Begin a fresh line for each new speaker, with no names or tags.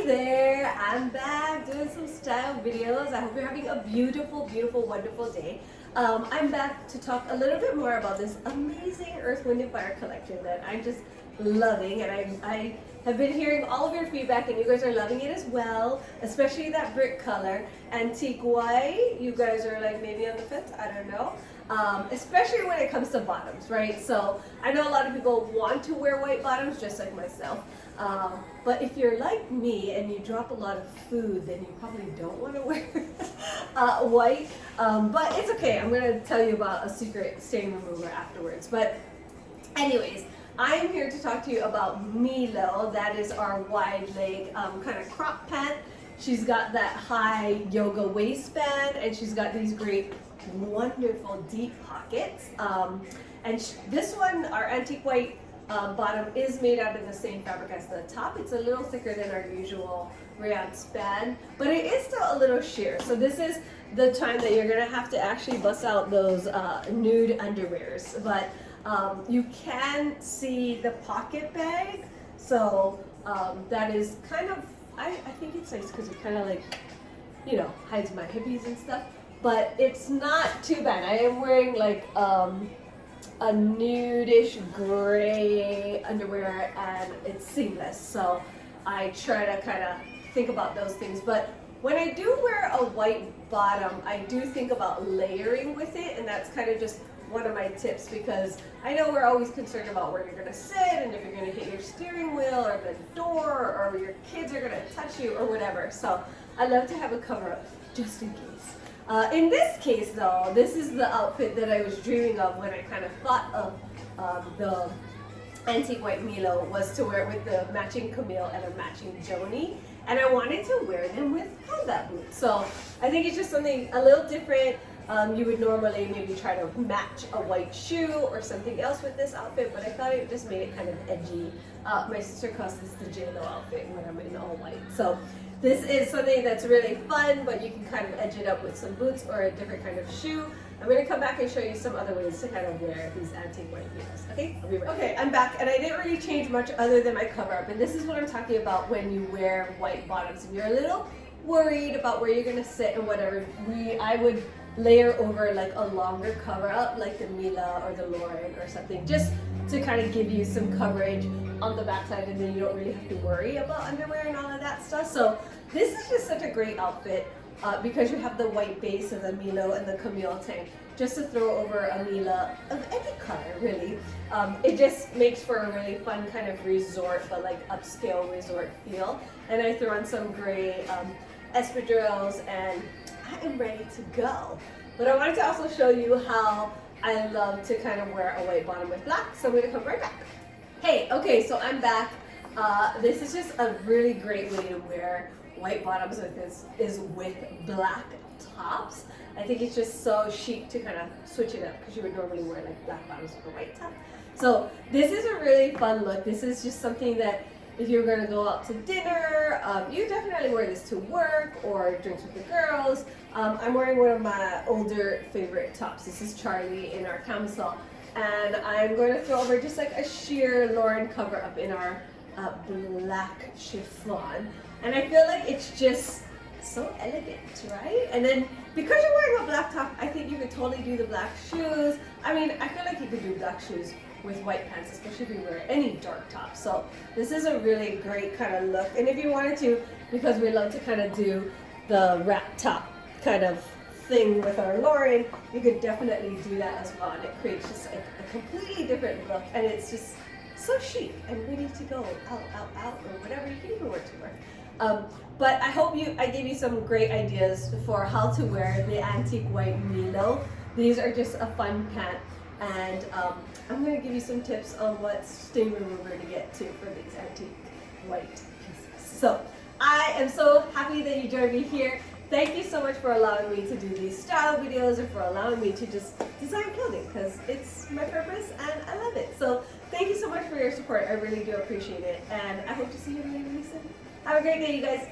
Hey there, I'm back doing some style videos. I hope you're having a beautiful, beautiful, wonderful day. I'm back to talk a little bit more about this amazing Earth, Wind, and Fire collection that I'm just loving, and I have been hearing all of your feedback, and you guys are loving it as well, especially that brick color. Antique white, you guys are like maybe on the fence, I don't know. Especially when it comes to bottoms, right? So I know a lot of people want to wear white bottoms, just like myself. But if you're like me and you drop a lot of food, then you probably don't want to wear white. But it's okay. I'm going to tell you about a secret stain remover afterwards. But anyways, I am here to talk to you about Milo. That is our wide leg kind of crop pant. She's got that high yoga waistband, and she's got these great, wonderful deep pockets. This one, our antique white bottom, is made out of the same fabric as the top. It's a little thicker than our usual rayon span, but it is still a little sheer. So this is the time that you're gonna have to actually bust out those nude underwears. But you can see the pocket bag, so that is kind of, I think it's nice because it kind of like, you know, hides my hippies and stuff. But it's not too bad. I am wearing like a nudish gray underwear, and it's seamless. So I try to kind of think about those things. But when I do wear a white bottom, I do think about layering with it, and that's kind of just one of my tips, because I know we're always concerned about where you're going to sit and if you're going to hit your steering wheel or the door, or your kids are going to touch you or whatever. So I love to have a cover up just in case. In this case though, this is the outfit that I was dreaming of when I kind of thought of the antique white Milo, was to wear it with the matching Camille and a matching Joni, and I wanted to wear them with combat boots. So I think it's just something a little different. You would normally maybe try to match a white shoe or something else with this outfit, but I thought it just made it kind of edgy. My sister calls this the J-Lo outfit when I'm in all white. So this is something that's really fun, but you can kind of edge it up with some boots or a different kind of shoe. I'm going to come back and show you some other ways to kind of wear these antique white heels. Okay, I'll be right back. Okay, I'm back, and I didn't really change much other than my cover up. And this is what I'm talking about when you wear white bottoms and you're a little worried about where you're going to sit and whatever. I would layer over like a longer cover up, like the Mila or the Lauren or something, just to kind of give you some coverage on the backside, and then you don't really have to worry about underwear and all of that stuff. So this is just such a great outfit because you have the white base of the Milo and the Camille tank, just to throw over a Mila of any color really. It just makes for a really fun kind of resort, but like upscale resort feel. And I threw on some gray espadrilles, and I am ready to go. But I wanted to also show you how I love to kind of wear a white bottom with black, so I'm going to come right back. Hey, okay, so I'm back. This is just a really great way to wear white bottoms with this, is with black tops. I think it's just so chic to kind of switch it up, because you would normally wear like black bottoms with a white top. So this is a really fun look. This is just something that if you're going to go out to dinner, you definitely wear this to work or drinks with the girls. I'm wearing one of my older favorite tops. This is Charlie in our camisole. And I'm going to throw over just like a sheer Lauren cover up in our black chiffon. And I feel like it's just so elegant, right? And then because you're wearing a black top, I think you could totally do the black shoes. I mean, I feel like you could do black shoes with white pants, especially if you wear any dark top. So this is a really great kind of look. And if you wanted to, because we love to kind of do the wrap top kind of thing with our Lauren, you could definitely do that as well. And it creates just a completely different look, and it's just so chic and ready to go out, or whatever. You can even wear to work. But I hope I gave you some great ideas for how to wear the antique white Milo. These are just a fun pant, and I'm going to give you some tips on what stain remover to get to for these antique white pieces. So I am so happy that you joined me here. Thank you so much for allowing me to do these style videos, and for allowing me to just design clothing, because it's my purpose and I love it. So thank you so much for your support. I really do appreciate it, and I hope to see you really, really soon. Have a great day, you guys.